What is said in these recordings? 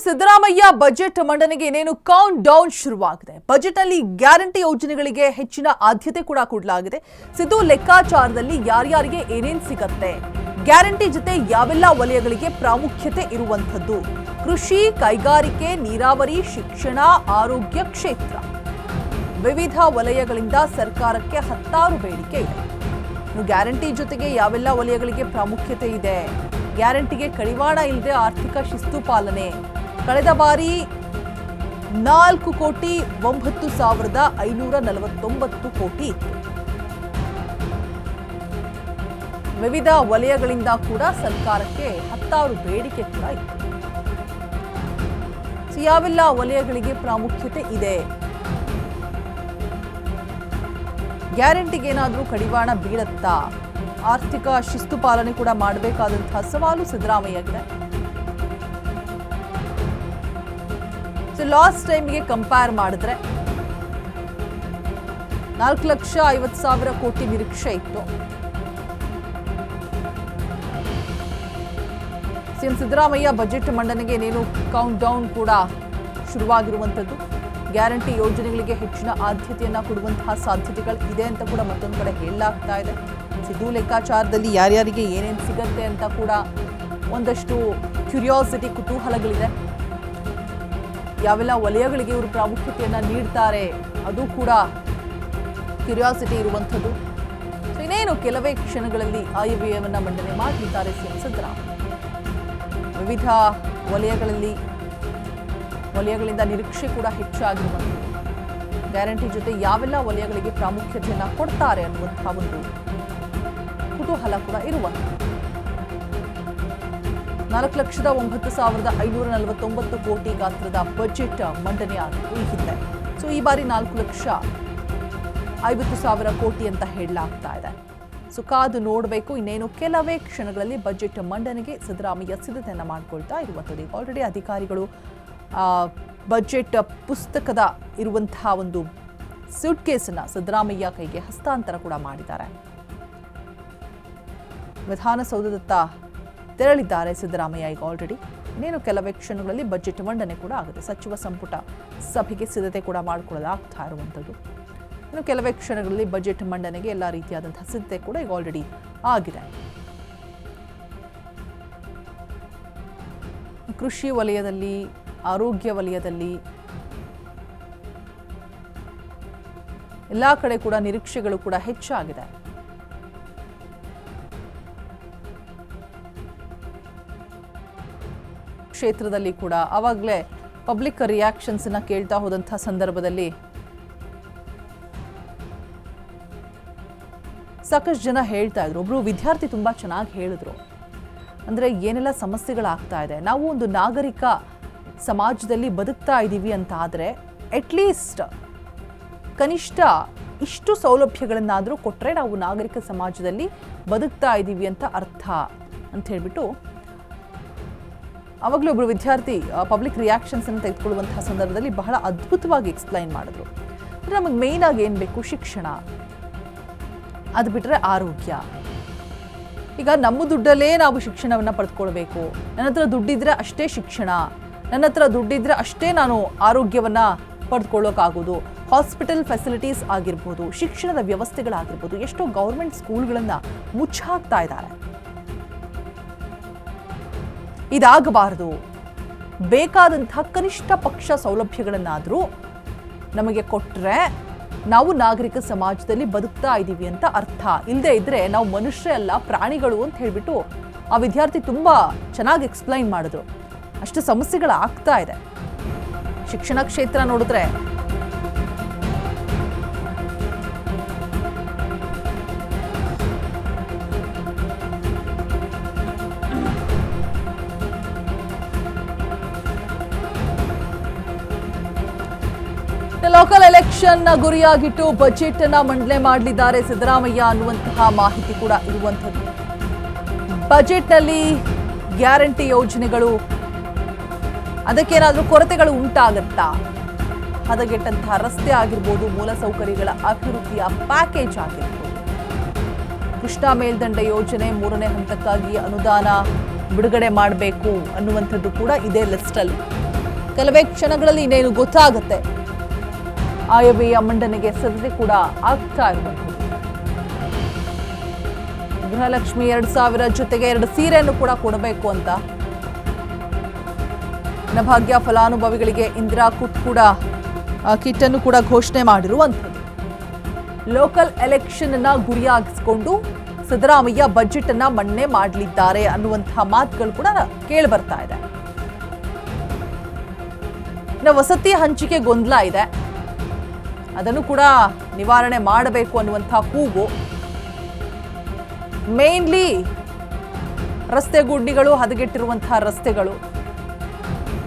Siddaramaiah budget ಮಂಡನೆಗೆ ಇನ್ನೇನು count down ಶುರುವಾಗಿದೆ. ಬಜೆಟ್ ಅಲ್ಲಿ ಗ್ಯಾರಂಟಿ ಯೋಜನೆಗಳಿಗೆ ಹೆಚ್ಚಿನ ಆದ್ಯತೆ ಕೂಡ ಕೊಡಲಾಗಿದೆ. ಸಿದ್ದು ಲೆಕ್ಕಾಚಾರದಲ್ಲಿ ಯಾರ್ಯಾರಿಗೆ ಏನೇನ್ ಸಿಗುತ್ತೆ, ಗ್ಯಾರಂಟಿ ಜೊತೆ ಯಾವೆಲ್ಲ ವಲಯಗಳಿಗೆ ಪ್ರಾಮುಖ್ಯತೆ ಇರುವಂತದ್ದು, ಕೃಷಿ, ಕೈಗಾರಿಕೆ, ನೀರಾವರಿ, ಶಿಕ್ಷಣ, ಆರೋಗ್ಯ ಕ್ಷೇತ್ರ, ವಿವಿಧ ವಲಯಗಳಿಂದ ಸರ್ಕಾರಕ್ಕೆ ಹತ್ತಾರು ಬೇಡಿಕೆ ಇದೆ. ಗ್ಯಾರಂಟಿ ಜೊತೆಗೆ ಯಾವೆಲ್ಲ ವಲಯಗಳಿಗೆ ಪ್ರಾಮುಖ್ಯತೆ ಇದೆ, ಗ್ಯಾರಂಟಿಗೆ ಕಡಿವಾಣ ಇಲ್ಲದೆ ಆರ್ಥಿಕ ಶಿಸ್ತು ಪಾಲನೆ, ಕಳೆದ ಬಾರಿ 4,09,549 ಕೋಟಿ ಇತ್ತು. ವಿವಿಧ ವಲಯಗಳಿಂದ ಕೂಡ ಸರ್ಕಾರಕ್ಕೆ ಹತ್ತಾರು ಬೇಡಿಕೆ ಕೂಡ ಇತ್ತು. ಯಾವೆಲ್ಲ ವಲಯಗಳಿಗೆ ಪ್ರಾಮುಖ್ಯತೆ ಇದೆ, ಗ್ಯಾರಂಟಿಗೆ ಏನಾದರೂ ಕಡಿವಾಣ ಬೀಳತ್ತಾ, ಆರ್ಥಿಕ ಶಿಸ್ತು ಪಾಲನೆ ಕೂಡ ಮಾಡಬೇಕಾದಂತಹ ಸವಾಲು ಸಿದ್ದರಾಮಯ್ಯಗಿದೆ. ಲಾಸ್ಟ್ ಟೈಮ್ಗೆ ಕಂಪೇರ್ ಮಾಡಿದ್ರೆ 4,50,000 ಕೋಟಿ ನಿರೀಕ್ಷೆ ಇತ್ತು. ಸಿಎಂ ಸಿದ್ದರಾಮಯ್ಯ ಬಜೆಟ್ ಮಂಡನೆಗೆ ಏನೇನು ಕೌಂಟ್ ಡೌನ್ ಕೂಡ ಶುರುವಾಗಿರುವಂಥದ್ದು. ಗ್ಯಾರಂಟಿ ಯೋಜನೆಗಳಿಗೆ ಹೆಚ್ಚಿನ ಆದ್ಯತೆಯನ್ನ ಕೊಡುವಂತಹ ಸಾಧ್ಯತೆಗಳು ಇದೆ ಅಂತ ಕೂಡ ಮತ್ತೊಂದು ಕಡೆ ಹೇಳಲಾಗ್ತಾ ಇದೆ. ಸಿದ್ದು ಲೆಕ್ಕಾಚಾರದಲ್ಲಿ ಯಾರ್ಯಾರಿಗೆ ಏನೇನು ಸಿಗತ್ತೆ ಅಂತ ಕೂಡ ಒಂದಷ್ಟು ಕ್ಯೂರಿಯಾಸಿಟಿ, ಕುತೂಹಲಗಳಿದೆ. ಯಾವೆಲ್ಲ ವಲಯಗಳಿಗೆ ಇವರು ಪ್ರಾಮುಖ್ಯತೆಯನ್ನ ನೀಡ್ತಾರೆ ಅದು ಕೂಡ ಕ್ಯೂರಿಯಾಸಿಟಿ ಇರುವಂಥದ್ದು. ಇನ್ನೇನು ಕೆಲವೇ ಕ್ಷಣಗಳಲ್ಲಿ ಆಯವ್ಯಯವನ್ನ ಮಂಡನೆ ಮಾಡಲಿದ್ದಾರೆ ಸಿಎಂ ಸಿದ್ದರಾಮಯ್ಯ. ವಿವಿಧ ವಲಯಗಳಿಂದ ನಿರೀಕ್ಷೆ ಕೂಡ ಹೆಚ್ಚಾಗಿರುವಂಥದ್ದು. ಗ್ಯಾರಂಟಿ ಜೊತೆ ಯಾವೆಲ್ಲ ವಲಯಗಳಿಗೆ ಪ್ರಾಮುಖ್ಯತೆಯನ್ನ ಕೊಡ್ತಾರೆ ಅನ್ನುವಂತಹ ಒಂದು ಕುತೂಹಲ ಕೂಡ ಇರುವಂಥದ್ದು. 4,09,549 ಕೋಟಿ ಗಾತ್ರದ ಬಜೆಟ್ ಮಂಡನೆಯಾಗಿತ್ತು ಈ ಹಿಂದೆ. ಈ ಬಾರಿ 4,50,000 ಕೋಟಿ ಅಂತ ಹೇಳಲಾಗ್ತಾ ಇದೆ. ಕಾದು ನೋಡಬೇಕು. ಇನ್ನೇನು ಕೆಲವೇ ಕ್ಷಣಗಳಲ್ಲಿ ಬಜೆಟ್ ಮಂಡನೆಗೆ ಸಿದ್ದರಾಮಯ್ಯ ಸಿದ್ಧತೆಯನ್ನ ಮಾಡಿಕೊಳ್ತಾ ಇರುವಂಥದ್ದು. ಆಲ್ರೆಡಿ ಅಧಿಕಾರಿಗಳು ಬಜೆಟ್ ಪುಸ್ತಕದ ಇರುವಂತಹ ಒಂದು ಸೂಟ್ ಕೇಸನ್ನ ಸಿದ್ದರಾಮಯ್ಯ ಕೈಗೆ ಹಸ್ತಾಂತರ ಕೂಡ ಮಾಡಿದ್ದಾರೆ. ವಿಧಾನಸೌಧದತ್ತ ತೆರಳಿದ್ದಾರೆ ಸಿದ್ದರಾಮಯ್ಯ ಈಗ ಆಲ್ರೆಡಿ. ಇನ್ನೇನು ಕೆಲವೇ ಕ್ಷಣಗಳಲ್ಲಿ ಬಜೆಟ್ ಮಂಡನೆ ಕೂಡ ಆಗುತ್ತೆ. ಸಚಿವ ಸಂಪುಟ ಸಭೆಗೆ ಸಿದ್ಧತೆ ಕೂಡ ಮಾಡಿಕೊಳ್ಳಲಾಗ್ತಾ ಇರುವಂಥದ್ದು. ಇನ್ನು ಕೆಲವೇ ಕ್ಷಣಗಳಲ್ಲಿ ಬಜೆಟ್ ಮಂಡನೆಗೆ ಎಲ್ಲ ರೀತಿಯಾದಂತಹ ಸಿದ್ಧತೆ ಕೂಡ ಈಗ ಆಲ್ರೆಡಿ ಆಗಿದೆ. ಕೃಷಿ ವಲಯದಲ್ಲಿ, ಆರೋಗ್ಯ ವಲಯದಲ್ಲಿ ಎಲ್ಲ ಕಡೆ ಕೂಡ ನಿರೀಕ್ಷೆಗಳು ಕೂಡ ಹೆಚ್ಚಾಗಿದೆ. ಕ್ಷೇತ್ರದಲ್ಲಿ ಕೂಡ ಆವಾಗಲೇ ಪಬ್ಲಿಕ್ ರಿಯಾಕ್ಷನ್ಸ್ ಅನ್ನ ಕೇಳ್ತಾ ಹೋದಂತಹ ಸಂದರ್ಭದಲ್ಲಿ ಸಾಕಷ್ಟು ಜನ ಹೇಳ್ತಾ ಇದ್ರು. ಒಬ್ರು ವಿದ್ಯಾರ್ಥಿ ತುಂಬಾ ಚೆನ್ನಾಗಿ ಹೇಳಿದ್ರು. ಅಂದ್ರೆ ಏನೆಲ್ಲ ಸಮಸ್ಯೆಗಳಾಗ್ತಾ ಇದೆ, ನಾವು ಒಂದು ನಾಗರಿಕ ಸಮಾಜದಲ್ಲಿ ಬದುಕ್ತಾ ಇದ್ದೀವಿ ಅಂತ ಆದರೆ ಅಟ್ಲೀಸ್ಟ್ ಕನಿಷ್ಠ ಇಷ್ಟು ಸೌಲಭ್ಯಗಳನ್ನಾದರೂ ಕೊಟ್ಟರೆ ನಾವು ನಾಗರಿಕ ಸಮಾಜದಲ್ಲಿ ಬದುಕ್ತಾ ಇದ್ದೀವಿ ಅಂತ ಅರ್ಥ ಅಂತ ಹೇಳ್ಬಿಟ್ಟು ಆವಾಗಲೂ ಒಬ್ಬರು ವಿದ್ಯಾರ್ಥಿ ಪಬ್ಲಿಕ್ ರಿಯಾಕ್ಷನ್ಸ್ ಅನ್ನು ತೆಗೆದುಕೊಳ್ಳುವಂತಹ ಸಂದರ್ಭದಲ್ಲಿ ಬಹಳ ಅದ್ಭುತವಾಗಿ ಎಕ್ಸ್ಪ್ಲೈನ್ ಮಾಡಿದ್ರು. ನಮಗೆ ಮೇಯ್ನ್ ಆಗಿ ಏನು ಬೇಕು, ಶಿಕ್ಷಣ, ಅದು ಬಿಟ್ಟರೆ ಆರೋಗ್ಯ. ಈಗ ನಮ್ಮ ದುಡ್ಡಲ್ಲೇ ನಾವು ಶಿಕ್ಷಣವನ್ನು ಪಡೆದುಕೊಳ್ಬೇಕು. ನನ್ನ ಹತ್ರ ದುಡ್ಡಿದ್ರೆ ಅಷ್ಟೇ ಶಿಕ್ಷಣ, ನನ್ನ ಹತ್ರ ದುಡ್ಡಿದ್ರೆ ಅಷ್ಟೇ ನಾನು ಆರೋಗ್ಯವನ್ನು ಪಡೆದುಕೊಳ್ಳೋಕ್ಕಾಗೋದು. ಹಾಸ್ಪಿಟಲ್ ಫೆಸಿಲಿಟೀಸ್ ಆಗಿರ್ಬೋದು, ಶಿಕ್ಷಣದ ವ್ಯವಸ್ಥೆಗಳಾಗಿರ್ಬೋದು, ಎಷ್ಟೋ ಗೌರ್ಮೆಂಟ್ ಸ್ಕೂಲ್ಗಳನ್ನು ಮುಚ್ಚಾಕ್ತಾ ಇದ್ದಾರೆ. ಇದಾಗಬಾರದು. ಬೇಕಾದಂತಹ ಕನಿಷ್ಠ ಪಕ್ಷ ಸೌಲಭ್ಯಗಳನ್ನಾದರೂ ನಮಗೆ ಕೊಟ್ಟರೆ ನಾವು ನಾಗರಿಕ ಸಮಾಜದಲ್ಲಿ ಬದುಕ್ತಾ ಇದ್ದೀವಿ ಅಂತ ಅರ್ಥ. ಇಲ್ಲದೆ ಇದ್ರೆ ನಾವು ಮನುಷ್ಯ ಅಲ್ಲ, ಪ್ರಾಣಿಗಳು ಅಂತ ಹೇಳ್ಬಿಟ್ಟು ಆ ವಿದ್ಯಾರ್ಥಿ ತುಂಬಾ ಚೆನ್ನಾಗಿ ಎಕ್ಸ್ಪ್ಲೈನ್ ಮಾಡಿದ್ರು. ಅಷ್ಟು ಸಮಸ್ಯೆಗಳಾಗ್ತಾ ಇದೆ. ಶಿಕ್ಷಣ ಕ್ಷೇತ್ರ ನೋಡಿದ್ರೆ ಲೋಕಲ್ ಎಲೆಕ್ಷನ್ ಗುರಿಯಾಗಿಟ್ಟು ಬಜೆಟ್ ಅನ್ನ ಮಂಡನೆ ಮಾಡಲಿದ್ದಾರೆ ಸಿದ್ದರಾಮಯ್ಯ ಅನ್ನುವಂತಹ ಮಾಹಿತಿ ಕೂಡ ಇರುವಂಥದ್ದು. ಬಜೆಟ್ ನಲ್ಲಿ ಗ್ಯಾರಂಟಿ ಯೋಜನೆಗಳು, ಅದಕ್ಕೇನಾದ್ರೂ ಕೊರತೆಗಳು ಉಂಟಾಗತ್ತಾ? ಹದಗೆಟ್ಟಂತಹ ರಸ್ತೆ ಆಗಿರ್ಬೋದು, ಮೂಲಸೌಕರ್ಯಗಳ ಅಭಿವೃದ್ಧಿಯ ಪ್ಯಾಕೇಜ್ ಆಗಿರ್ಬೋದು, ಕೃಷ್ಣಾ ಮೇಲ್ದಂಡೆ ಯೋಜನೆ 3ನೇ ಹಂತಕ್ಕಾಗಿ ಅನುದಾನ ಬಿಡುಗಡೆ ಮಾಡಬೇಕು ಅನ್ನುವಂಥದ್ದು ಕೂಡ ಇದೇ ಲಿಸ್ಟಲ್ಲಿ. ಕೆಲವೇ ಕ್ಷಣಗಳಲ್ಲಿ ಇನ್ನೇನು ಗೊತ್ತಾಗುತ್ತೆ. ಆಯವ್ಯಯ ಮಂಡನೆಗೆ ಸಿದ್ಧತೆ ಕೂಡ ಆಗ್ತಾ ಇರುವಂಥದ್ದು. ಗೃಹಲಕ್ಷ್ಮಿ 2,000 ಜೊತೆಗೆ 2 ಸೀರೆಯನ್ನು ಕೂಡ ಕೊಡಬೇಕು ಅಂತ ಅನ್ನಭಾಗ್ಯ ಫಲಾನುಭವಿಗಳಿಗೆ ಇಂದಿರಾ ಕಿಟ್ ಅನ್ನು ಕೂಡ ಘೋಷಣೆ ಮಾಡಿರುವಂಥದ್ದು. ಲೋಕಲ್ ಎಲೆಕ್ಷನ್ ಅನ್ನ ಗುರಿಯಾಗಿಸಿಕೊಂಡು ಸಿದ್ದರಾಮಯ್ಯ ಬಜೆಟ್ ಅನ್ನ ಮಂಡನೆ ಮಾಡಲಿದ್ದಾರೆ ಅನ್ನುವಂತಹ ಮಾತುಗಳು ಕೂಡ ಕೇಳಿ ಬರ್ತಾ ಇದೆ. ಇನ್ನು ವಸತಿ ಹಂಚಿಕೆ ಗೊಂದಲ ಇದೆ, ಅದನ್ನು ಕೂಡ ನಿವಾರಣೆ ಮಾಡಬೇಕು ಅನ್ನುವಂತಹ ಕೂಗು. ಮೇನ್ಲಿ ರಸ್ತೆ ಗುಂಡಿಗಳು, ಹದಗೆಟ್ಟಿರುವಂತಹ ರಸ್ತೆಗಳು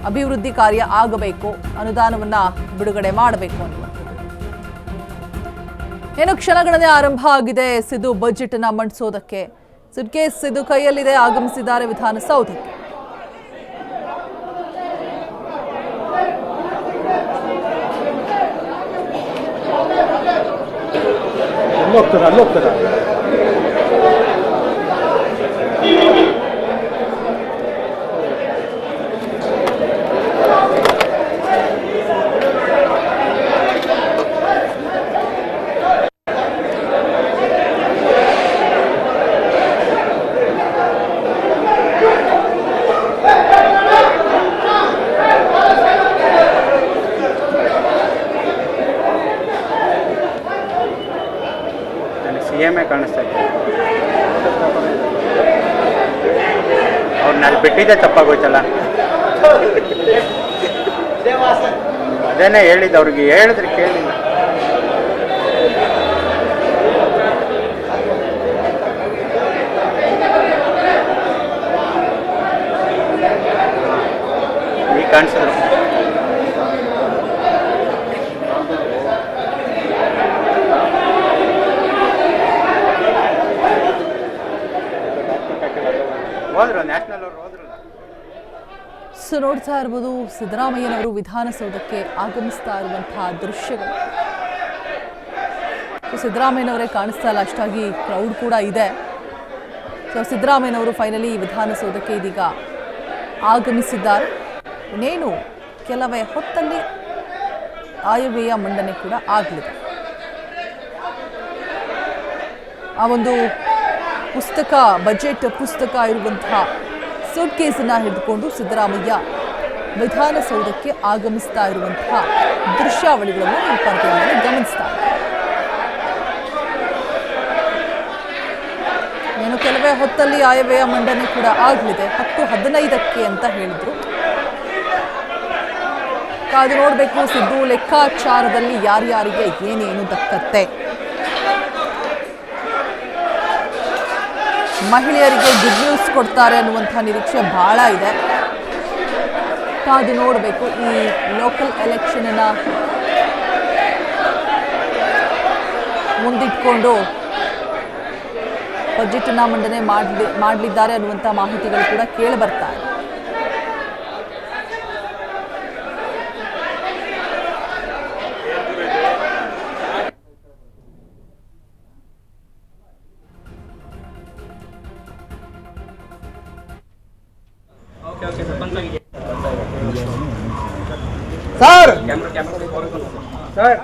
ಅಭಿವೃದ್ಧಿ ಕಾರ್ಯ ಆಗಬೇಕು, ಅನುದಾನವನ್ನ ಬಿಡುಗಡೆ ಮಾಡಬೇಕು ಅನ್ನುವಂಥದ್ದು. ಏನು ಕ್ಷಣಗಣನೆ ಆರಂಭ ಆಗಿದೆ ಸಿದ್ದು ಬಜೆಟ್ ಅನ್ನ ಮಂಡಿಸೋದಕ್ಕೆ. ಸುಟ್ಕೇಸ್ ಸಿದ್ದು ಕೈಯಲ್ಲಿದೆ, ಆಗಮಿಸಿದ್ದಾರೆ ವಿಧಾನಸೌಧಕ್ಕೆ. CM ಕಾಣಿಸ್ತಾ ಇದೆ. ಅವ್ರನ್ನ ಅಲ್ಲಿ ಬಿಟ್ಟಿದ್ದೆ ತಪ್ಪಾಗೋಯ್ತಲ್ಲ. ಅದೇನೇ ಹೇಳಿದ್ದು, ಅವ್ರಿಗೆ ಹೇಳಿದ್ರೆ ಕೇಳಿಲ್ಲ. ಈಗ ಕಾಣಿಸಿದ್ರು. ಸೊ ನೋಡ್ತಾ ಇರ್ಬೋದು ಸಿದ್ದರಾಮಯ್ಯನವರು ವಿಧಾನಸೌಧಕ್ಕೆ ಆಗಮಿಸ್ತಾ ಇರುವಂತಹ ದೃಶ್ಯಗಳು. ಸಿದ್ದರಾಮಯ್ಯನವರೇ ಕಾಣಿಸ್ತಾ ಇಲ್ಲ, ಅಷ್ಟಾಗಿ ಕ್ರೌಡ್ ಕೂಡ ಇದೆ. ಸೊ ಸಿದ್ದರಾಮಯ್ಯನವರು ಫೈನಲಿ ವಿಧಾನಸೌಧಕ್ಕೆ ಇದೀಗ ಆಗಮಿಸಿದ್ದಾರೆ. ಇನ್ನೇನು ಕೆಲವೇ ಹೊತ್ತಲ್ಲಿ ಆಯವ್ಯಯ ಮಂಡನೆ ಕೂಡ ಆಗಲಿದೆ. ಆ ಒಂದು ಬಜೆಟ್ ಪುಸ್ತಕ ಇರುವಂತಹ ಸೂಟ್ ಕೇಸನ್ನ ಹಿಡಿದುಕೊಂಡು ಸಿದ್ದರಾಮಯ್ಯ ವಿಧಾನಸೌಧಕ್ಕೆ ಆಗಮಿಸ್ತಾ ಇರುವಂತಹ ದೃಶ್ಯಾವಳಿಗಳನ್ನು ಈ ಪರದೆಯಲ್ಲಿ ಗಮನಿಸ್ತಾ ಇದ್ದಾರೆ. ಏನು ಕೆಲವೇ ಹೊತ್ತಲ್ಲಿ ಆಯವ್ಯಯ ಮಂಡನೆ ಕೂಡ ಆಗಲಿದೆ. 10:15 ಅಂತ ಹೇಳಿದ್ರು. ಕಾದು ನೋಡಬೇಕು ಸಿದ್ದು ಲೆಕ್ಕಾಚಾರದಲ್ಲಿ ಯಾರ್ಯಾರಿಗೆ ಏನೇನು ದಕ್ಕತ್ತೆ. ಮಹಿಳೆಯರಿಗೆ ಗುಡ್ ನ್ಯೂಸ್ ಕೊಡ್ತಾರೆ ಅನ್ನುವಂಥ ನಿರೀಕ್ಷೆ ಬಹಳ ಇದೆ. ಕಾದು ನೋಡಬೇಕು. ಈ ಲೋಕಲ್ ಎಲೆಕ್ಷನ್ ಅನ್ನ ಮುಂದಿಟ್ಕೊಂಡು ಬಜೆಟ್ ಅನ್ನ ಮಂಡನೆ ಮಾಡಲಿದ್ದಾರೆ ಅನ್ನುವಂಥ ಮಾಹಿತಿಗಳು ಕೂಡ ಕೇಳಿ ಬರ್ತಾ ಇದೆ. ಸರ್ ಸರ್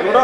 ನೋಡೋ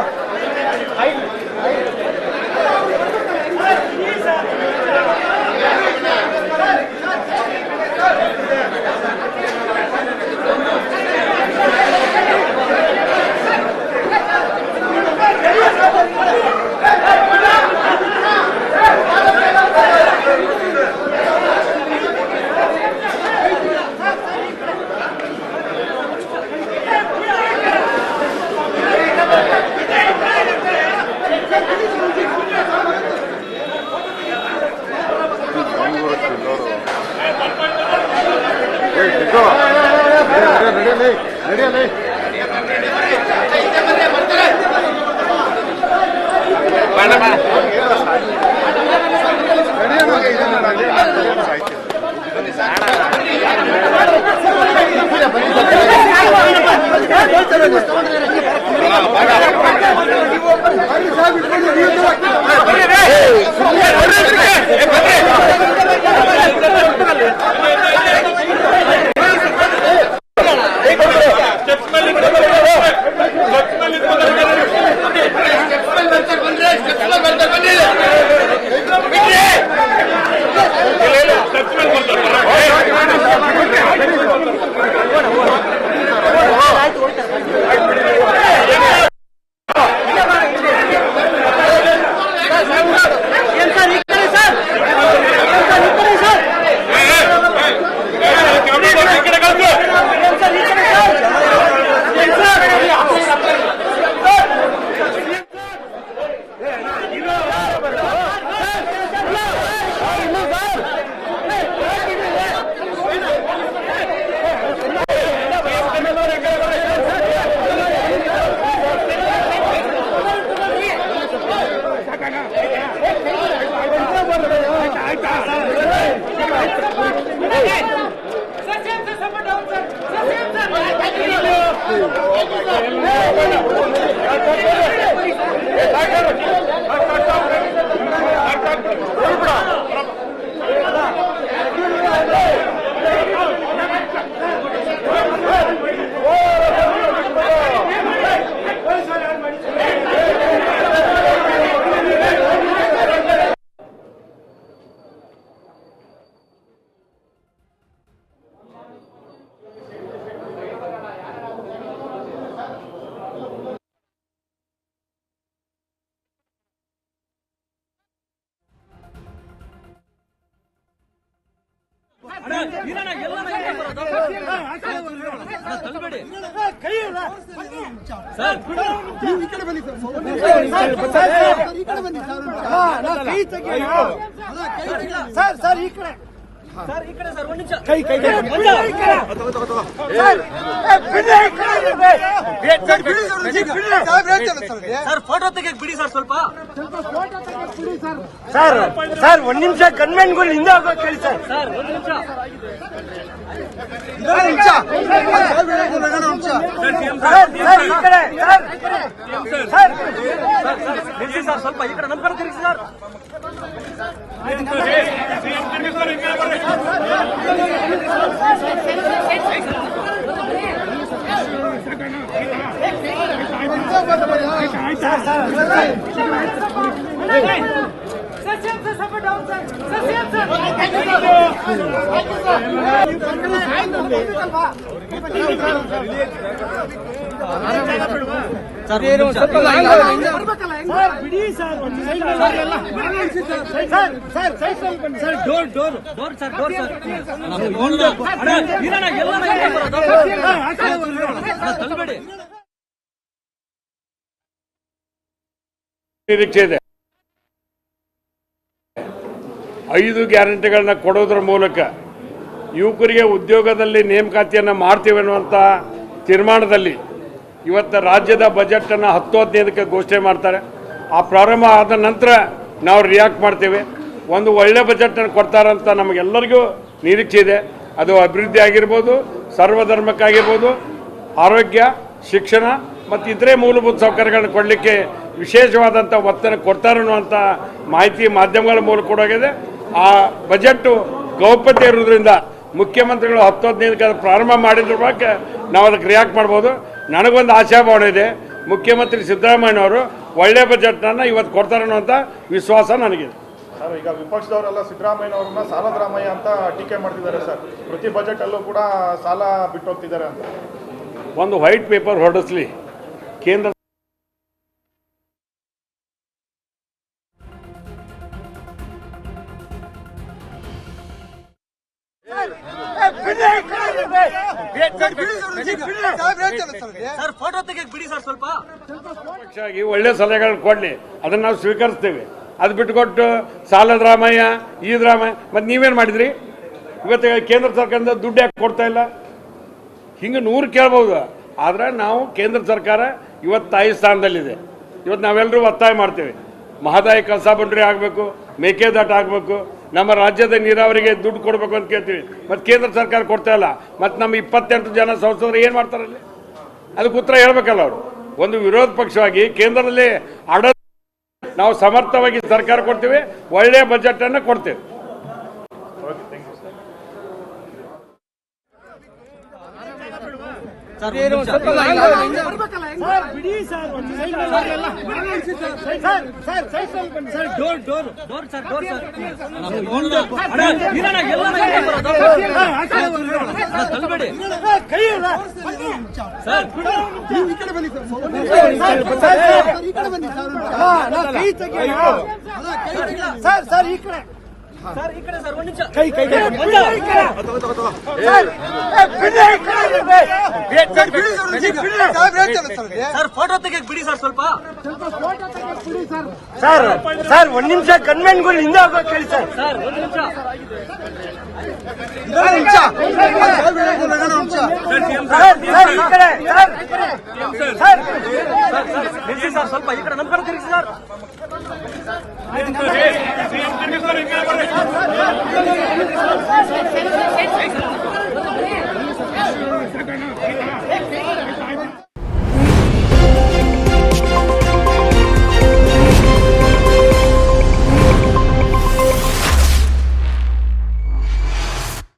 ಫೋಟೋ ತೆಗೆಯಕ್ ಬಿಡಿ ಸರ್ ಸ್ವಲ್ಪ ಸರ್ ಸರ್ ಒಂದ್ ನಿಮಿಷ ಗನ್ಮೆನ್ಗಳು ಹಿಂದೆ ಹೋಗೋಕೆ ಹೇಳಿ ಸರ್ ಸರ್ ಒಂದ್ ನಿಮಿಷ ಸರ್ ಸ್ವಲ್ಪ ಈ ಕಡೆ ನಮ್ಮ ಕಡೆ ತಿರುಗಿಸಿ ಸರ್ ನಿರೀಕ್ಷೆ ಇದೆ. 5 ಗ್ಯಾರಂಟಿಗಳನ್ನ ಕೊಡೋದ್ರ ಮೂಲಕ ಯುವಕರಿಗೆ ಉದ್ಯೋಗದಲ್ಲಿ ನೇಮಕಾತಿಯನ್ನು ಮಾಡ್ತೀವಿ ಅನ್ನುವಂಥ ತೀರ್ಮಾನದಲ್ಲಿ ಇವತ್ತು ರಾಜ್ಯದ ಬಜೆಟನ್ನು 10-15ಕ್ಕೆ ಘೋಷಣೆ ಮಾಡ್ತಾರೆ. ಆ ಪ್ರಾರಂಭ ಆದ ನಂತರ ನಾವು ರಿಯಾಕ್ಟ್ ಮಾಡ್ತೇವೆ. ಒಂದು ಒಳ್ಳೆ ಬಜೆಟನ್ನು ಕೊಡ್ತಾರಂತ ನಮಗೆಲ್ಲರಿಗೂ ನಿರೀಕ್ಷೆ ಇದೆ. ಅದು ಅಭಿವೃದ್ಧಿ ಆಗಿರ್ಬೋದು, ಸರ್ವಧರ್ಮಕ್ಕಾಗಿರ್ಬೋದು, ಆರೋಗ್ಯ, ಶಿಕ್ಷಣ ಮತ್ತು ಇತರೆ ಮೂಲಭೂತ ಸೌಕರ್ಯಗಳನ್ನು ಕೊಡಲಿಕ್ಕೆ ವಿಶೇಷವಾದಂಥ ಒತ್ತನ್ನು ಕೊಡ್ತಾರೆ ಅನ್ನುವಂಥ ಮಾಹಿತಿ ಮಾಧ್ಯಮಗಳ ಮೂಲಕ ಕೊಡೋಗಿದೆ. ಆ ಬಜೆಟ್ಟು ಗೌಪ್ಯತೆ ಇರೋದ್ರಿಂದ ಮುಖ್ಯಮಂತ್ರಿಗಳು 10-15ಕ್ಕೆ ಪ್ರಾರಂಭ ಮಾಡಿದ್ರ ಬಗ್ಗೆ ನಾವು ಅದಕ್ಕೆ ರಿಯಾಕ್ಟ್ ಮಾಡ್ಬೋದು. ನನಗೊಂದು ಆಶಾಭಾವನೆ ಇದೆ, ಮುಖ್ಯಮಂತ್ರಿ ಸಿದ್ದರಾಮಯ್ಯನವರು ಒಳ್ಳೆಯ ಬಜೆಟ್ನನ್ನು ಇವತ್ತು ಕೊಡ್ತಾರೆ ಅನ್ನುವಂಥ ವಿಶ್ವಾಸ ನನಗಿದೆ. ಸರ್, ಈಗ ವಿಪಕ್ಷದವರೆಲ್ಲ ಸಿದ್ದರಾಮಯ್ಯನವ್ರನ್ನ ಸಾಲದ ರಾಮಯ್ಯ ಅಂತ ಟೀಕೆ ಮಾಡ್ತಿದ್ದಾರೆ ಸರ್. ಪ್ರತಿ ಬಜೆಟಲ್ಲೂ ಕೂಡ ಸಾಲ ಬಿಟ್ಟು ಹೋಗ್ತಿದ್ದಾರೆ ಅಂತ. ಒಂದು ವೈಟ್ ಪೇಪರ್ ಹೊರಡಿಸ್ಲಿ ಕೇಂದ್ರ. ಫೋಟೋ ತೆಗೆಯಕ್ ಬಿಡಿ ಸರ್ ಸ್ವಲ್ಪ ಒಳ್ಳೆ ಸಲಹೆಗಳನ್ನ ಕೊಡ್ಲಿ, ಅದನ್ನ ನಾವು ಸ್ವೀಕರಿಸ್ತೇವೆ. ಅದು ಬಿಟ್ಟುಕೊಟ್ಟು ಸಾಲದ ರಾಮಯ್ಯ, ಈದ್ ರಾಮಯ್ಯ, ಮತ್ತೆ ನೀವೇನು ಮಾಡಿದ್ರಿ? ಇವತ್ತು ಕೇಂದ್ರ ಸರ್ಕಾರದಿಂದ ದುಡ್ಡು ಯಾಕೆ ಕೊಡ್ತಾ ಇಲ್ಲ? ಹಿಂಗೆ 100 ಕೇಳ್ಬೋದು. ಆದರೆ ನಾವು ಕೇಂದ್ರ ಸರ್ಕಾರ ಇವತ್ತು ತಾಯಿ ಸ್ಥಾನದಲ್ಲಿದೆ. ಇವತ್ತು ನಾವೆಲ್ಲರೂ ಒತ್ತಾಯ ಮಾಡ್ತೇವೆ, ಮಹದಾಯಿ ಕಳಸಾ ಬಂಡೂರಿ ಆಗಬೇಕು, ಮೇಕೆದಾಟು ಆಗಬೇಕು, ನಮ್ಮ ರಾಜ್ಯದ ನೀರಾವರಿಗೆ ದುಡ್ಡು ಕೊಡಬೇಕು ಅಂತ ಕೇಳ್ತೀವಿ, ಮತ್ತು ಕೇಂದ್ರ ಸರ್ಕಾರ ಕೊಡ್ತಾ ಇಲ್ಲ. ಮತ್ತು ನಮ್ಮ 28 ಜನ ಸಂಸದರು ಏನು ಮಾಡ್ತಾರಲ್ಲಿ? ಅದಕ್ಕೆ ಉತ್ತರ ಹೇಳ್ಬೇಕಲ್ಲ ಅವರು. ಒಂದು ವಿರೋಧ ಪಕ್ಷವಾಗಿ ಕೇಂದ್ರದಲ್ಲಿ ಆಡಳಿತ ನಾವು ಸಮರ್ಥವಾಗಿ ಸರ್ಕಾರ ಕೊಡ್ತೀವಿ, ಒಳ್ಳೆಯ ಬಜೆಟ್ ಅನ್ನು ಕೊಡ್ತೇವೆ. ಫೋಟೋ ತೆಗೆಕ್ ಬಿಡಿ ಸರ್ ಸ್ವಲ್ಪ. ಸರ್ ಒಂದ್ ನಿಮಿಷ ಗನ್ಮೆನ್ಗಳು ಹಿಂದೆ ಹೋಗೋಕೆ ಹೇಳಿ ಸರ್. ಒಂದ್ ನಿಮಿಷ ಸ್ವಲ್ಪ ಈ ಕಡೆ ನಮ್ಮ ಕಡೆ ತಿರುಗಿಸಿ ಸರ್.